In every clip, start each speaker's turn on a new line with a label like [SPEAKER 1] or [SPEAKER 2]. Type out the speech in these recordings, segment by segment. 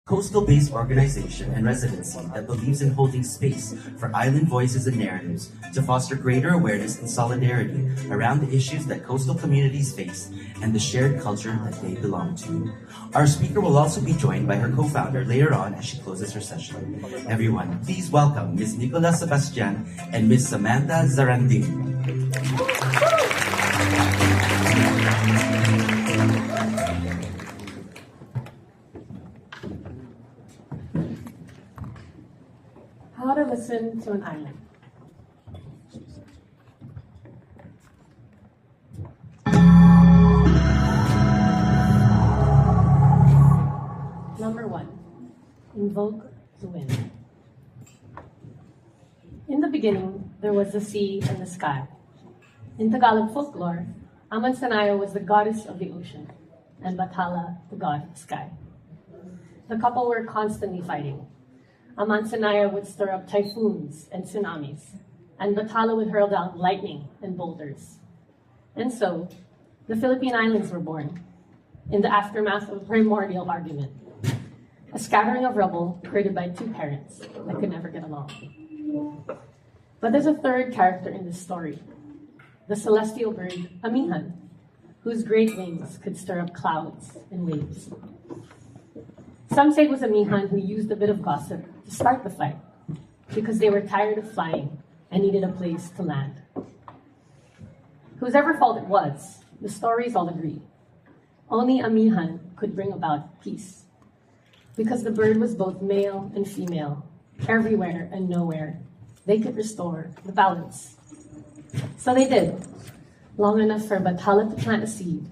[SPEAKER 1] Coastal-based organization and residency that believes in holding space for island voices and narratives to foster greater awareness and solidarity around the issues that coastal communities face and the shared culture that they belong to. Our speaker will also be joined by her co-founder later on as she closes her session. Everyone, please welcome Ms. Nicola Sebastian and Ms. Samantha Zarandin.
[SPEAKER 2] How to listen to an island. Number 1, invoke the wind. In the beginning, there was the sea and the sky. In Tagalog folklore, Aman-Sanayo was the goddess of the ocean, and Bathala the god of the sky. The couple were constantly fighting. Aman-Sanayo would stir up typhoons and tsunamis, and Bathala would hurl down lightning and boulders. And so, the Philippine Islands were born, in the aftermath of a primordial argument, a scattering of rubble created by two parents that could never get along. But there's a third character in this story, the celestial bird Amihan, whose great wings could stir up clouds and waves. Some say it was Amihan who used a bit of gossip to start the fight because they were tired of flying and needed a place to land. Whosever fault it was, the stories all agree. Only Amihan could bring about peace because the bird was both male and female, everywhere and nowhere. They could restore the balance. So they did, long enough for Bathala to plant a seed,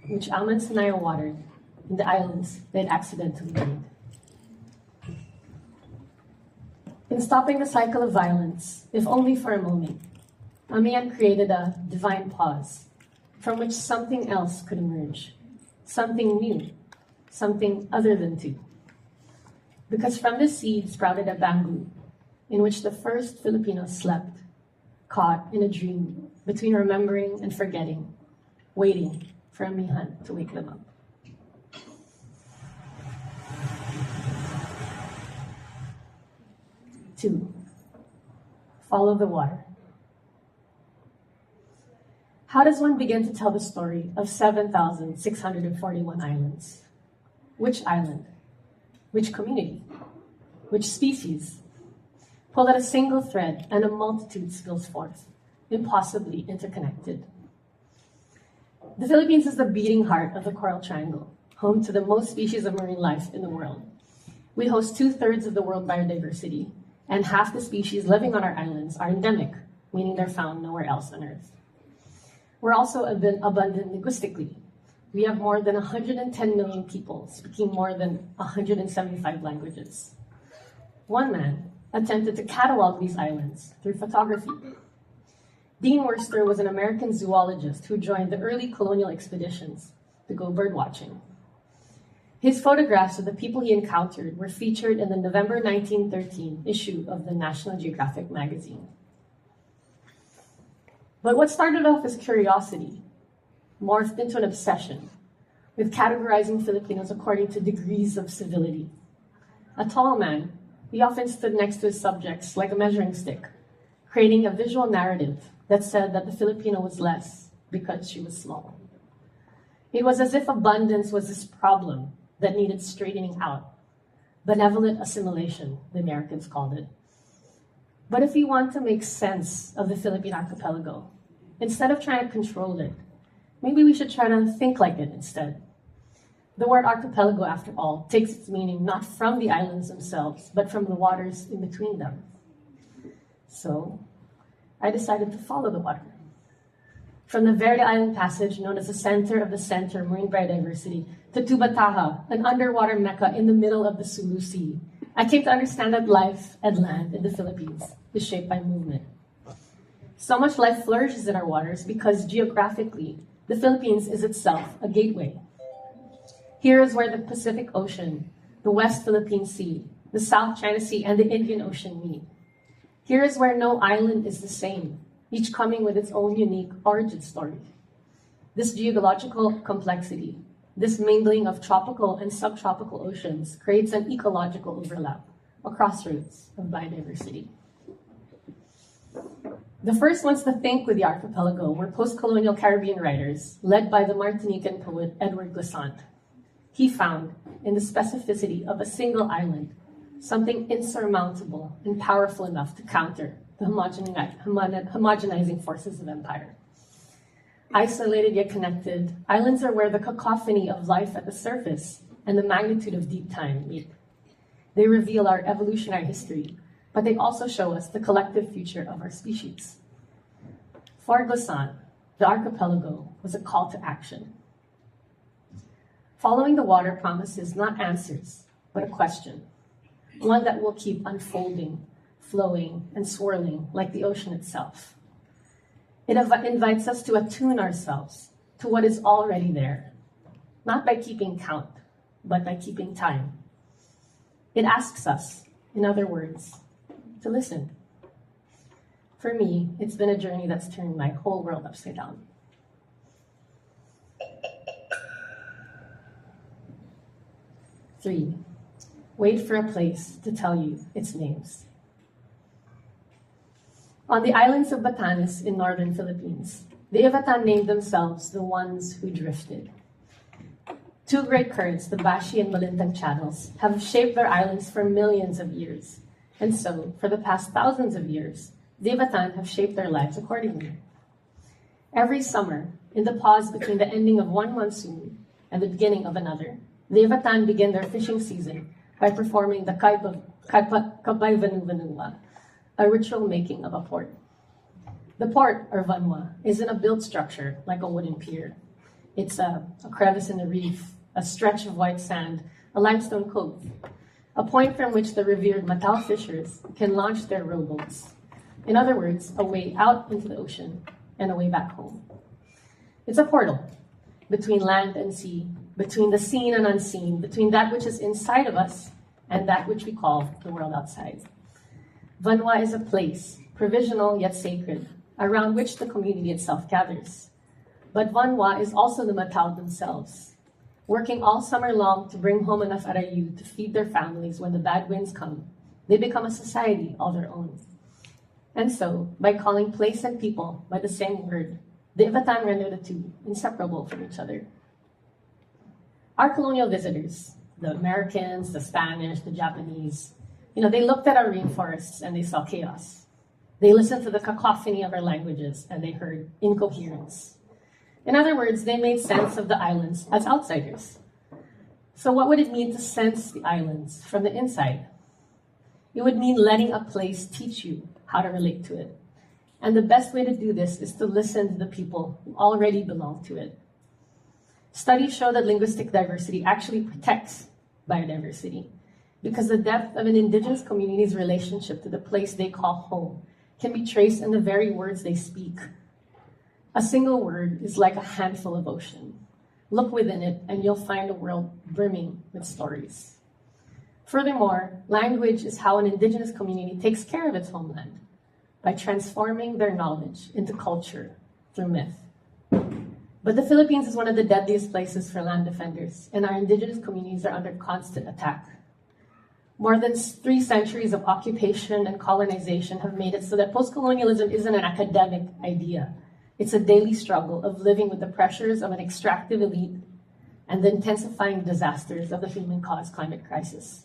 [SPEAKER 2] which Aman-Sanayo watered in the islands they'd accidentally made. In stopping the cycle of violence, if only for a moment, Amihan created a divine pause from which something else could emerge, something new, something other than two. Because from this seed sprouted a bamboo in which the first Filipinos slept, caught in a dream between remembering and forgetting, waiting for Amihan to wake them up. Two, follow the water. How does one begin to tell the story of 7,641 islands? Which island? Which community? Which species? Pull at a single thread and a multitude spills forth, impossibly interconnected. The Philippines is the beating heart of the Coral Triangle, home to the most species of marine life in the world. We host 2/3 of the world biodiversity, and half the species living on our islands are endemic, meaning they're found nowhere else on Earth. We're also abundant linguistically. We have more than 110 million people speaking more than 175 languages. One man attempted to catalog these islands through photography. Dean Worcester was an American zoologist who joined the early colonial expeditions to go birdwatching. His photographs of the people he encountered were featured in the November 1913 issue of the National Geographic magazine. But what started off as curiosity morphed into an obsession with categorizing Filipinos according to degrees of civility. A tall man, he often stood next to his subjects like a measuring stick, creating a visual narrative that said that the Filipino was less because she was small. It was as if abundance was this problem that needed straightening out. Benevolent assimilation, the Americans called it. But if we want to make sense of the Philippine archipelago, instead of trying to control it, maybe we should try to think like it instead. The word archipelago, after all, takes its meaning not from the islands themselves, but from the waters in between them. So, I decided to follow the water. From the Verde Island Passage, known as the center of the center of marine biodiversity, to Tubataha, an underwater mecca in the middle of the Sulu Sea, I came to understand that life and land in the Philippines is shaped by movement. So much life flourishes in our waters because geographically, the Philippines is itself a gateway. Here is where the Pacific Ocean, the West Philippine Sea, the South China Sea, and the Indian Ocean meet. Here is where no island is the same, each coming with its own unique origin story. This geological complexity, this mingling of tropical and subtropical oceans creates an ecological overlap, a crossroads of biodiversity. The first ones to think with the archipelago were post-colonial Caribbean writers, led by the Martinican poet Edward Glissant. He found, in the specificity of a single island, something insurmountable and powerful enough to counter the homogenizing forces of empire. Isolated yet connected, islands are where the cacophony of life at the surface and the magnitude of deep time meet. They reveal our evolutionary history, but they also show us the collective future of our species. For Glissant, the archipelago was a call to action. Following the water promises not answers, but a question, one that will keep unfolding, flowing, and swirling like the ocean itself. It invites us to attune ourselves to what is already there, not by keeping count, but by keeping time. It asks us, in other words, to listen. For me, it's been a journey that's turned my whole world upside down. Three, wait for a place to tell you its names. On the islands of Batanes in northern Philippines, the Ivatan named themselves the ones who drifted. Two great currents, the Bashi and Malintang channels, have shaped their islands for millions of years. And so, for the past thousands of years, the Ivatan have shaped their lives accordingly. Every summer, in the pause between the ending of one monsoon and the beginning of another, the Ivatan begin their fishing season by performing the Kapay-Vanuvanua, a ritual making of a port. The port, or vanwa, isn't a built structure like a wooden pier. It's a crevice in the reef, a stretch of white sand, a limestone cove, a point from which the revered Matao fishers can launch their rowboats. In other words, a way out into the ocean and a way back home. It's a portal between land and sea, between the seen and unseen, between that which is inside of us and that which we call the world outside. Vanwa is a place, provisional yet sacred, around which the community itself gathers. But Vanwa is also the Matao themselves, working all summer long to bring home enough arayu to feed their families when the bad winds come. They become a society all their own. And so, by calling place and people by the same word, the Ivatan render the two inseparable from each other. Our colonial visitors, the Americans, the Spanish, the Japanese, they looked at our rainforests and they saw chaos. They listened to the cacophony of our languages and they heard incoherence. In other words, they made sense of the islands as outsiders. So what would it mean to sense the islands from the inside? It would mean letting a place teach you how to relate to it. And the best way to do this is to listen to the people who already belong to it. Studies show that linguistic diversity actually protects biodiversity because the depth of an indigenous community's relationship to the place they call home can be traced in the very words they speak. A single word is like a handful of ocean. Look within it and you'll find a world brimming with stories. Furthermore, language is how an indigenous community takes care of its homeland by transforming their knowledge into culture through myth. But the Philippines is one of the deadliest places for land defenders, and our indigenous communities are under constant attack. More than 3 centuries of occupation and colonization have made it so that post-colonialism isn't an academic idea. It's a daily struggle of living with the pressures of an extractive elite and the intensifying disasters of the human-caused climate crisis.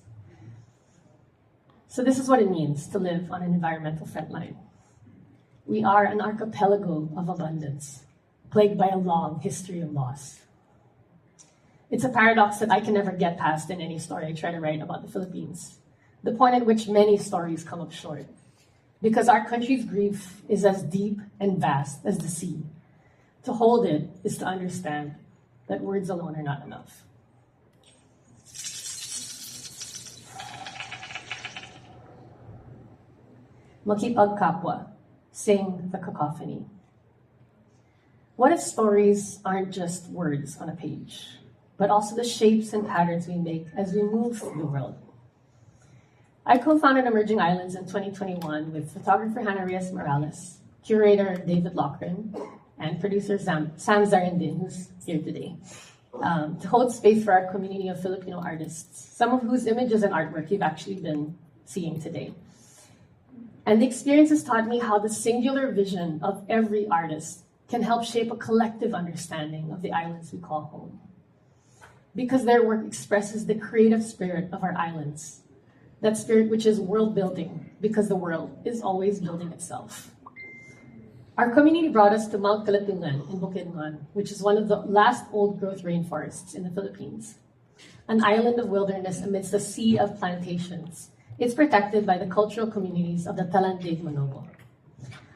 [SPEAKER 2] So this is what it means to live on an environmental frontline. We are an archipelago of abundance, plagued by a long history of loss. It's a paradox that I can never get past in any story I try to write about the Philippines, the point at which many stories come up short. Because our country's grief is as deep and vast as the sea. To hold it is to understand that words alone are not enough. Makipagkapwa, sing the cacophony. What if stories aren't just words on a page, but also the shapes and patterns we make as we move through the world? I co-founded Emerging Islands in 2021 with photographer Hannah Reyes Morales, curator David Lochran, and producer Sam Zarindin, who's here today. to hold space for our community of Filipino artists, some of whose images and artwork you've actually been seeing today. And the experience has taught me how the singular vision of every artist can help shape a collective understanding of the islands we call home. Because their work expresses the creative spirit of our islands, that spirit which is world building, because the world is always building itself. Our community brought us to Mount Kalatungan in Bukidnon, which is one of the last old-growth rainforests in the Philippines. An island of wilderness amidst a sea of plantations. It's protected by the cultural communities of the Talandig Manobo.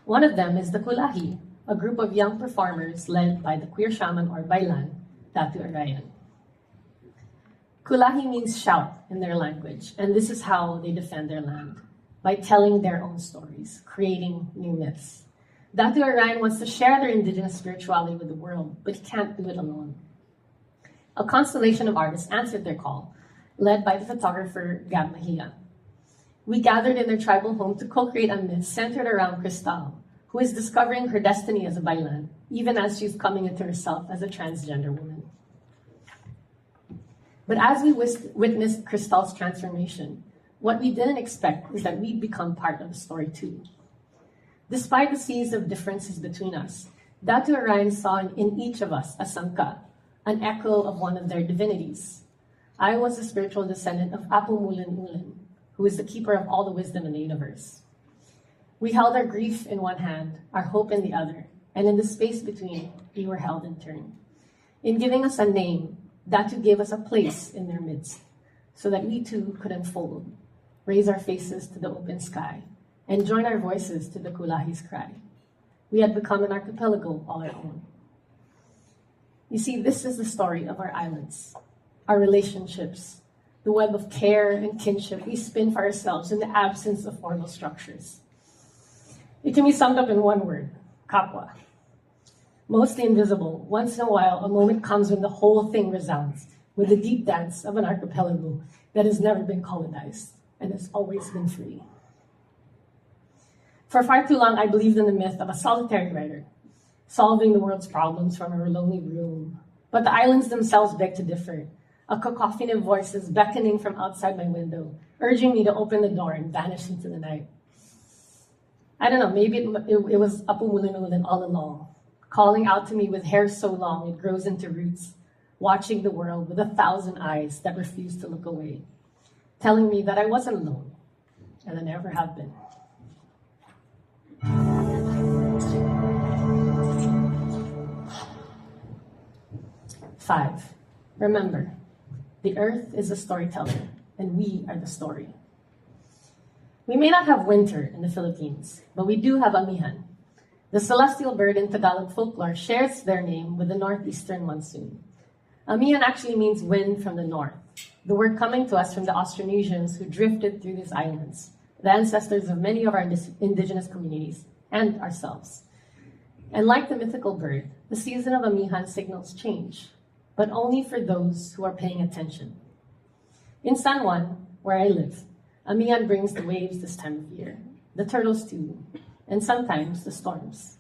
[SPEAKER 2] One of them is the Kulahi, a group of young performers led by the queer shaman or bailan, Datu Arayan. Kulahi means shout in their language, and this is how they defend their land, by telling their own stories, creating new myths. Datu Arayan wants to share their indigenous spirituality with the world, but he can't do it alone. A constellation of artists answered their call, led by the photographer Gab Mahia. We gathered in their tribal home to co-create a myth centered around Cristal, who is discovering her destiny as a bailan, even as she's coming into herself as a transgender woman. But as we witnessed Cristal's transformation, what we didn't expect is that we'd become part of the story too. Despite the seas of differences between us, Datu Arayan saw in each of us a sangka, an echo of one of their divinities. I was a spiritual descendant of Apu Mulan Ulan, who is the keeper of all the wisdom in the universe. We held our grief in one hand, our hope in the other, and in the space between, we were held in turn. In giving us a name, Datu gave us a place in their midst, so that we too could unfold, raise our faces to the open sky, and join our voices to the Kulahi's cry. We had become an archipelago all our own. You see, this is the story of our islands, our relationships, the web of care and kinship we spin for ourselves in the absence of formal structures. It can be summed up in one word, kapwa. Mostly invisible, once in a while, a moment comes when the whole thing resounds with the deep dance of an archipelago that has never been colonized and has always been free. For far too long, I believed in the myth of a solitary writer, solving the world's problems from her lonely room. But the islands themselves beg to differ. A cacophony of voices beckoning from outside my window, urging me to open the door and vanish into the night. I don't know, maybe it was Apu Mulan all along, calling out to me with hair so long it grows into roots, watching the world with 1,000 eyes that refuse to look away, telling me that I wasn't alone, and I never have been. Five, remember, the earth is a storyteller, and we are the story. We may not have winter in the Philippines, but we do have amihan. The celestial bird in Tagalog folklore shares their name with the northeastern monsoon. Amihan actually means wind from the north, the word coming to us from the Austronesians who drifted through these islands, the ancestors of many of our indigenous communities, and ourselves. And like the mythical bird, the season of amihan signals change, but only for those who are paying attention. In San Juan, where I live, amihan brings the waves this time of year, the turtles too, and sometimes the storms.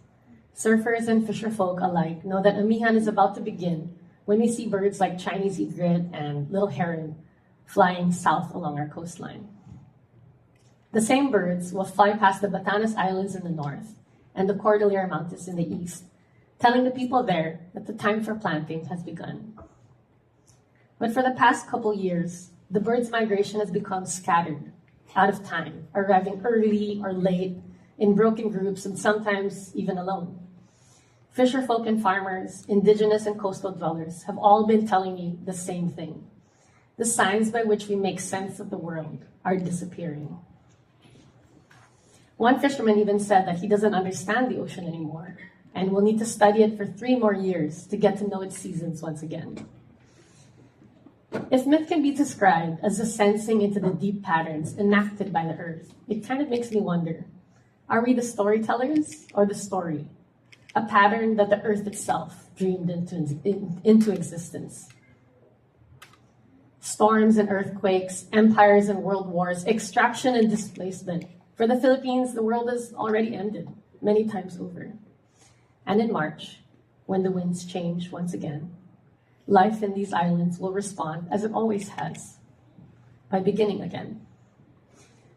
[SPEAKER 2] Surfers and fisherfolk alike know that amihan is about to begin when we see birds like Chinese egret and little heron flying south along our coastline. The same birds will fly past the Batanes Islands in the north and the Cordillera Mountains in the east, telling the people there that the time for planting has begun. But for the past couple years, the birds' migration has become scattered, out of time, arriving early or late, in broken groups, and sometimes even alone. Fisherfolk and farmers, indigenous and coastal dwellers have all been telling me the same thing. The signs by which we make sense of the world are disappearing. One fisherman even said that he doesn't understand the ocean anymore and will need to study it for 3 more years to get to know its seasons once again. If myth can be described as a sensing into the deep patterns enacted by the earth, it kind of makes me wonder, are we the storytellers or the story? A pattern that the earth itself dreamed into existence. Storms and earthquakes, empires and world wars, extraction and displacement. For the Philippines, the world has already ended many times over. And in March, when the winds change once again, life in these islands will respond as it always has, by beginning again.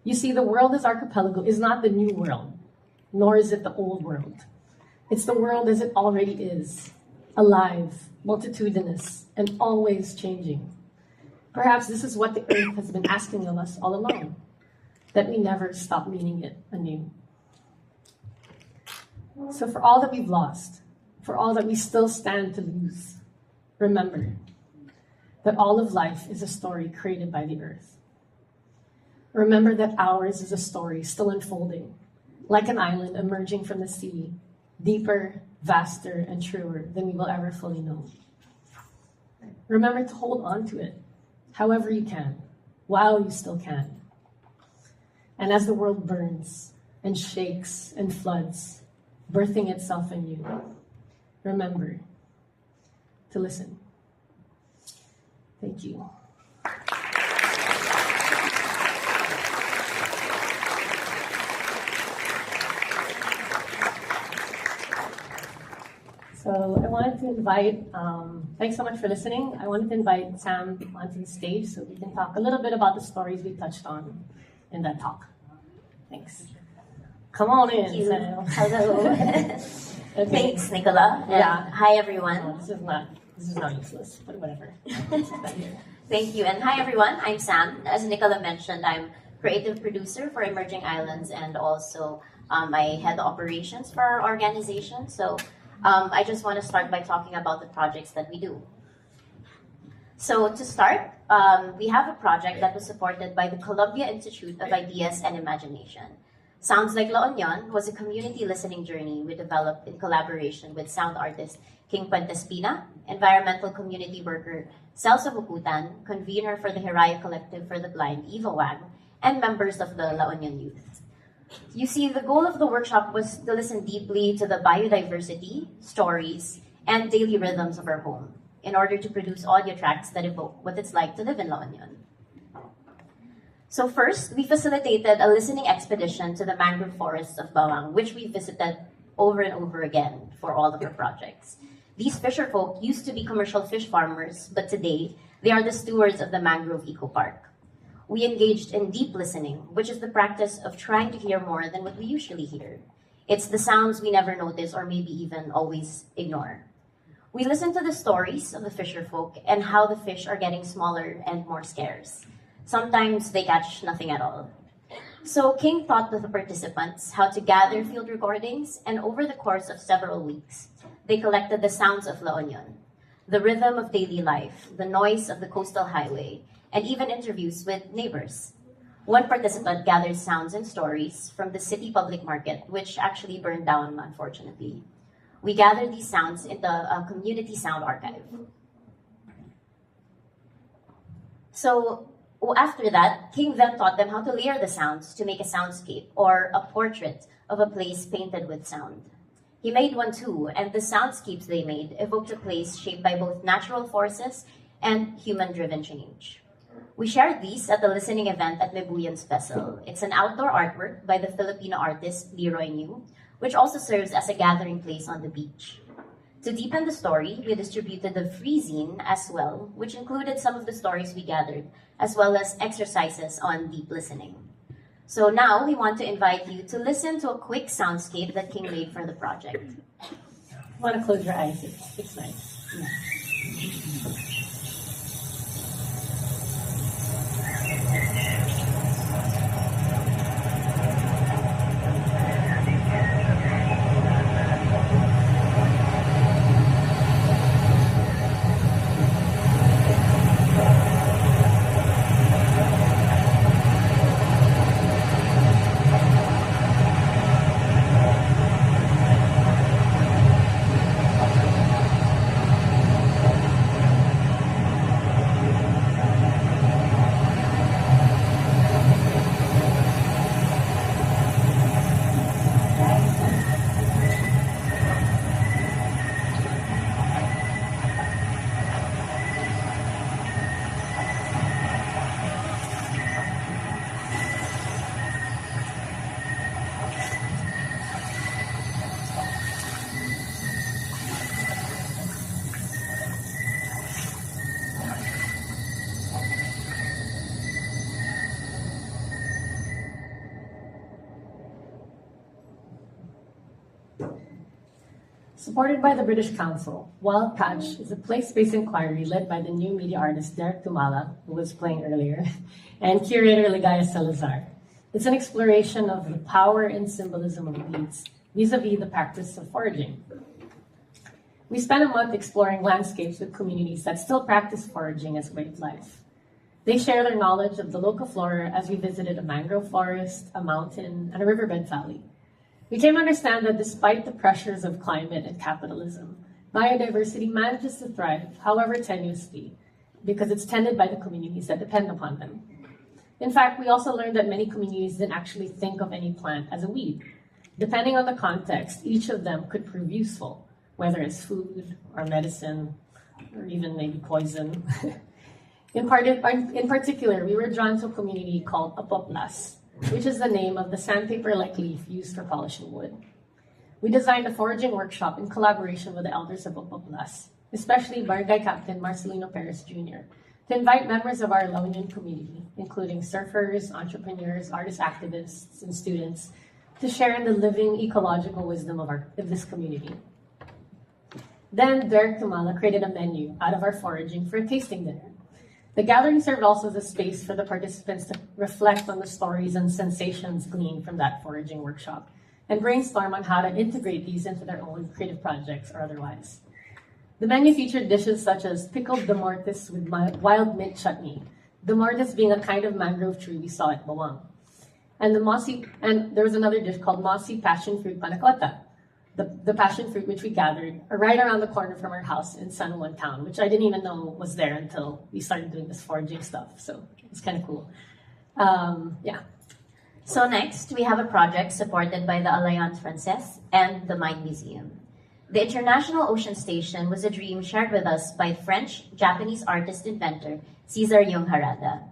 [SPEAKER 2] You see, the world as archipelago is not the new world, nor is it the old world. It's the world as it already is, alive, multitudinous, and always changing. Perhaps this is what the earth has been asking of us all along, that we never stop meaning it anew. So for all that we've lost, for all that we still stand to lose, remember that all of life is a story created by the earth. Remember that ours is a story still unfolding, like an island emerging from the sea, deeper, vaster, and truer than we will ever fully know. Remember to hold on to it, however you can, while you still can. And as the world burns and shakes and floods, birthing itself anew, remember to listen. Thank you. So I wanted to invite, thanks so much for listening. I wanted to invite Sam onto the stage so we can talk a little bit about the stories we touched on in that talk. Thanks. Come on in, Sam.
[SPEAKER 3] Hello.
[SPEAKER 2] Okay.
[SPEAKER 3] Thanks, Nicola.
[SPEAKER 2] Yeah.
[SPEAKER 3] Hi, everyone.
[SPEAKER 2] Oh, this is not useless, but whatever.
[SPEAKER 3] Thank you. And hi, everyone. I'm Sam. As Nicola mentioned, I'm creative producer for Emerging Islands, and also I head the operations for our organization. So I just want to start by talking about the projects that we do. So to start, we have a project that was supported by the Columbia Institute of Ideas and Imagination. Sounds Like La Union was a community listening journey we developed in collaboration with sound artist King Puentespina, environmental community worker Celso Hukutan, convener for the Hiraya Collective for the Blind, Eva Wang, and members of the La Union Youth. You see, the goal of the workshop was to listen deeply to the biodiversity, stories, and daily rhythms of our home in order to produce audio tracks that evoke what it's like to live in La Union. So first, we facilitated a listening expedition to the mangrove forests of Bawang, which we visited over and over again for all of our projects. These fisher folk used to be commercial fish farmers, but today they are the stewards of the mangrove eco park. We engaged in deep listening, which is the practice of trying to hear more than what we usually hear. It's the sounds we never notice or maybe even always ignore. We listened to the stories of the fisher folk and how the fish are getting smaller and more scarce. Sometimes they catch nothing at all. So King taught the participants how to gather field recordings, and over the course of several weeks, they collected the sounds of La Union, the rhythm of daily life, the noise of the coastal highway, and even interviews with neighbors. One participant gathered sounds and stories from the city public market, which actually burned down, unfortunately. We gathered these sounds into a community sound archive. So after that, King then taught them how to layer the sounds to make a soundscape or a portrait of a place painted with sound. He made one too, and the soundscapes they made evoked a place shaped by both natural forces and human-driven change. We shared these at the listening event at Mebuyan's Vessel. It's an outdoor artwork by the Filipino artist Leroy New, which also serves as a gathering place on the beach. To deepen the story, we distributed the free zine as well, which included some of the stories we gathered, as well as exercises on deep listening. So now we want to invite you to listen to a quick soundscape that King made for the project.
[SPEAKER 2] You want to close your eyes, it's nice. Yeah. Supported by the British Council, Wild Patch is a place-based inquiry led by the new media artist Derek Tumala, who was playing earlier, and curator Ligaya Salazar. It's an exploration of the power and symbolism of weeds, vis-a-vis the practice of foraging. We spent a month exploring landscapes with communities that still practice foraging as a way of life. They share their knowledge of the local flora as we visited a mangrove forest, a mountain, and a riverbed valley. We came to understand that despite the pressures of climate and capitalism, biodiversity manages to thrive, however tenuously, because it's tended by the communities that depend upon them. In fact, we also learned that many communities didn't actually think of any plant as a weed. Depending on the context, each of them could prove useful, whether it's food or medicine, or even maybe poison. In particular, we were drawn to a community called Apoplas, which is the name of the sandpaper-like leaf used for polishing wood. We designed a foraging workshop in collaboration with the elders of Apoplas, especially Barangay Captain Marcelino Perez Jr., to invite members of our La Union community, including surfers, entrepreneurs, artist activists, and students, to share in the living ecological wisdom of this community. Then Derek Tumala created a menu out of our foraging for a tasting dinner. The gathering served also as a space for the participants to reflect on the stories and sensations gleaned from that foraging workshop and brainstorm on how to integrate these into their own creative projects or otherwise. The menu featured dishes such as pickled damortis with wild mint chutney, damortis being a kind of mangrove tree we saw at Bawang. And there was another dish called mossy passion fruit panacota, the passion fruit which we gathered right around the corner from our house in San Juan town, which I didn't even know was there until we started doing this foraging stuff. So it's kind of cool. Yeah.
[SPEAKER 3] So next, we have a project supported by the Alliance Francaise and the Mine Museum. The International Ocean Station was a dream shared with us by French-Japanese artist-inventor Cesar Yung Harada.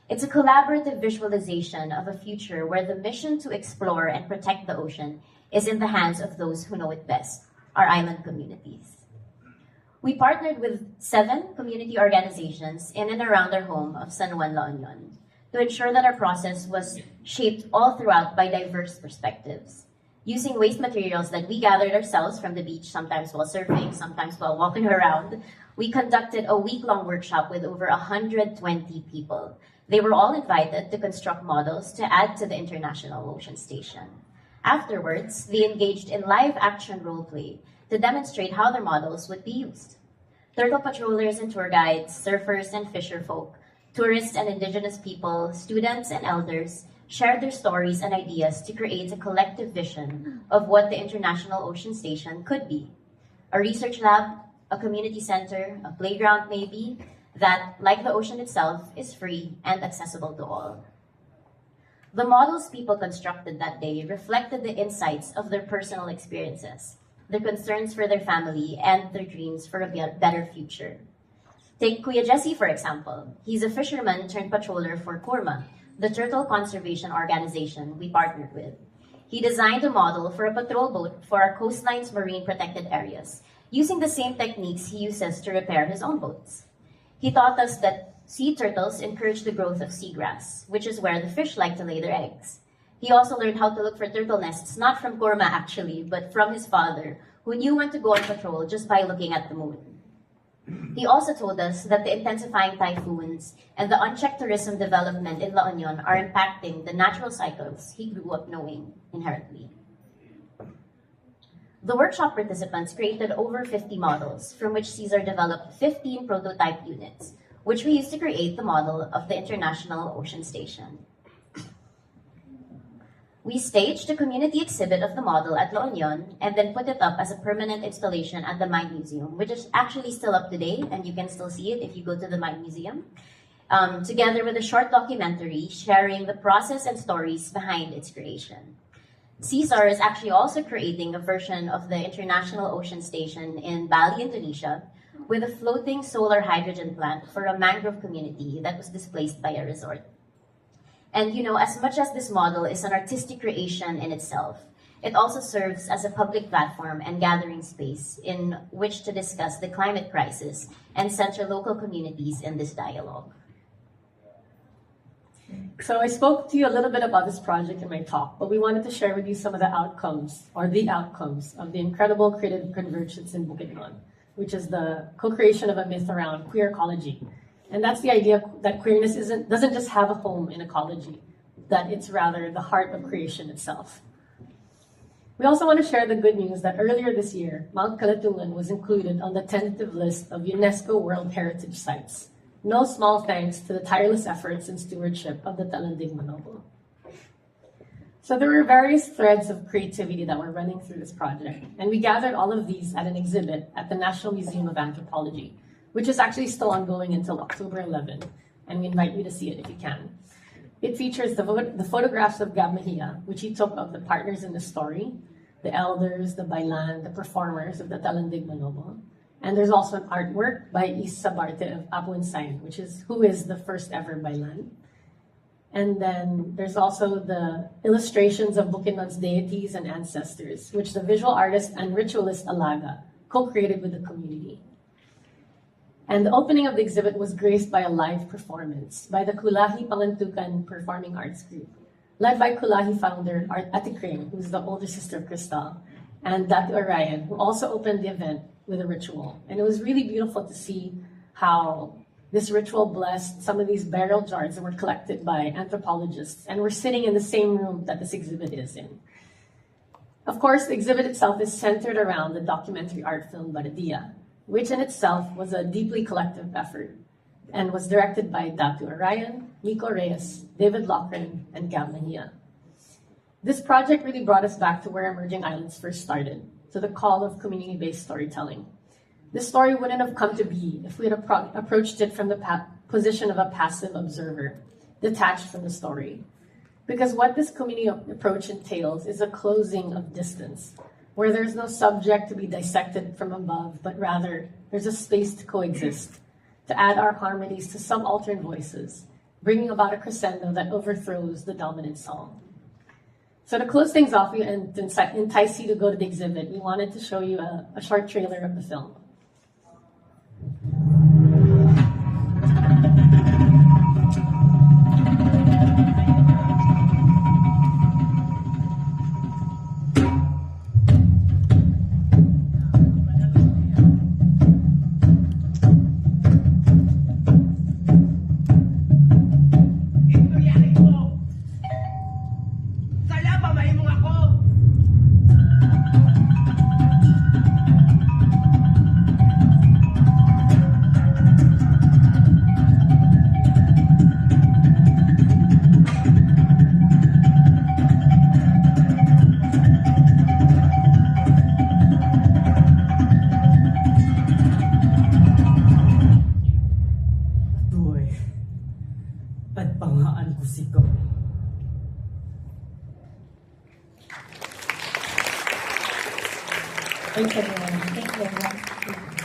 [SPEAKER 3] It's a collaborative visualization of a future where the mission to explore and protect the ocean is in the hands of those who know it best, our island communities. We partnered with 7 community organizations in and around our home of San Juan, La Union, to ensure that our process was shaped all throughout by diverse perspectives. Using waste materials that we gathered ourselves from the beach, sometimes while surfing, sometimes while walking around, we conducted a week-long workshop with over 120 people. They were all invited to construct models to add to the International Ocean Station. Afterwards, they engaged in live action roleplay to demonstrate how their models would be used. Turtle patrollers and tour guides, surfers and fisher folk, tourists and indigenous people, students and elders shared their stories and ideas to create a collective vision of what the International Ocean Station could be. A research lab, a community center, a playground maybe, that, like the ocean itself, is free and accessible to all. The models people constructed that day reflected the insights of their personal experiences, their concerns for their family, and their dreams for a better future. Take Kuya Jesse, for example. He's a fisherman turned patroller for Kurma, the turtle conservation organization we partnered with. He designed a model for a patrol boat for our coastline's marine protected areas, using the same techniques he uses to repair his own boats. He taught us that sea turtles encourage the growth of seagrass, which is where the fish like to lay their eggs. He also learned how to look for turtle nests, not from Kurma actually, but from his father, who knew when to go on patrol just by looking at the moon. He also told us that the intensifying typhoons and the unchecked tourism development in La Union are impacting the natural cycles he grew up knowing inherently. The workshop participants created over 50 models, from which Cesar developed 15 prototype units, which we used to create the model of the International Ocean Station. We staged a community exhibit of the model at La Union and then put it up as a permanent installation at the Mine Museum, which is actually still up to date, and you can still see it if you go to the Mine Museum, together with a short documentary sharing the process and stories behind its creation. Cesar is actually also creating a version of the International Ocean Station in Bali, Indonesia, with a floating solar hydrogen plant for a mangrove community that was displaced by a resort. And as much as this model is an artistic creation in itself, it also serves as a public platform and gathering space in which to discuss the climate crisis and center local communities in this dialogue.
[SPEAKER 2] So I spoke to you a little bit about this project in my talk, but we wanted to share with you some of the outcomes of the incredible creative convergence in Bukidnon, which is the co-creation of a myth around queer ecology. And that's the idea that queerness doesn't just have a home in ecology, that it's rather the heart of creation itself. We also want to share the good news that earlier this year, Mount Kalatungan was included on the tentative list of UNESCO World Heritage Sites. No small thanks to the tireless efforts and stewardship of the Talandig Manobo. So there were various threads of creativity that were running through this project, and we gathered all of these at an exhibit at the National Museum of Anthropology, which is actually still ongoing until October 11, and we invite you to see it if you can. It features the photographs of Gab Mejia, which he took of the partners in the story, the elders, the bailan, the performers of the Talandig Manobo. And there's also an artwork by Isa Barte of Apuan Sayan, who is the first ever bailan. And then there's also the illustrations of Bukidnon's deities and ancestors, which the visual artist and ritualist Alaga co-created with the community. And the opening of the exhibit was graced by a live performance by the Kulahi Pangantukan Performing Arts Group, led by Kulahi founder Ate Kring, who's the older sister of Crystal, and Datu Orion, who also opened the event with a ritual. And it was really beautiful to see how this ritual blessed some of these burial jars that were collected by anthropologists and were sitting in the same room that this exhibit is in. Of course, the exhibit itself is centered around the documentary art film Baradia, which in itself was a deeply collective effort and was directed by Datu Orion, Nico Reyes, David Lochran, and Gab Mejia. This project really brought us back to where Emerging Islands first started, to the call of community-based storytelling. This story wouldn't have come to be if we had approached it from the position of a passive observer, detached from the story. Because what this community approach entails is a closing of distance, where there's no subject to be dissected from above, but rather there's a space to coexist, to add our harmonies to subaltern voices, bringing about a crescendo that overthrows the dominant song. So to close things off and to entice you to go to the exhibit, we wanted to show you a short trailer of the film. Thanks everyone.
[SPEAKER 4] Thank you, everyone.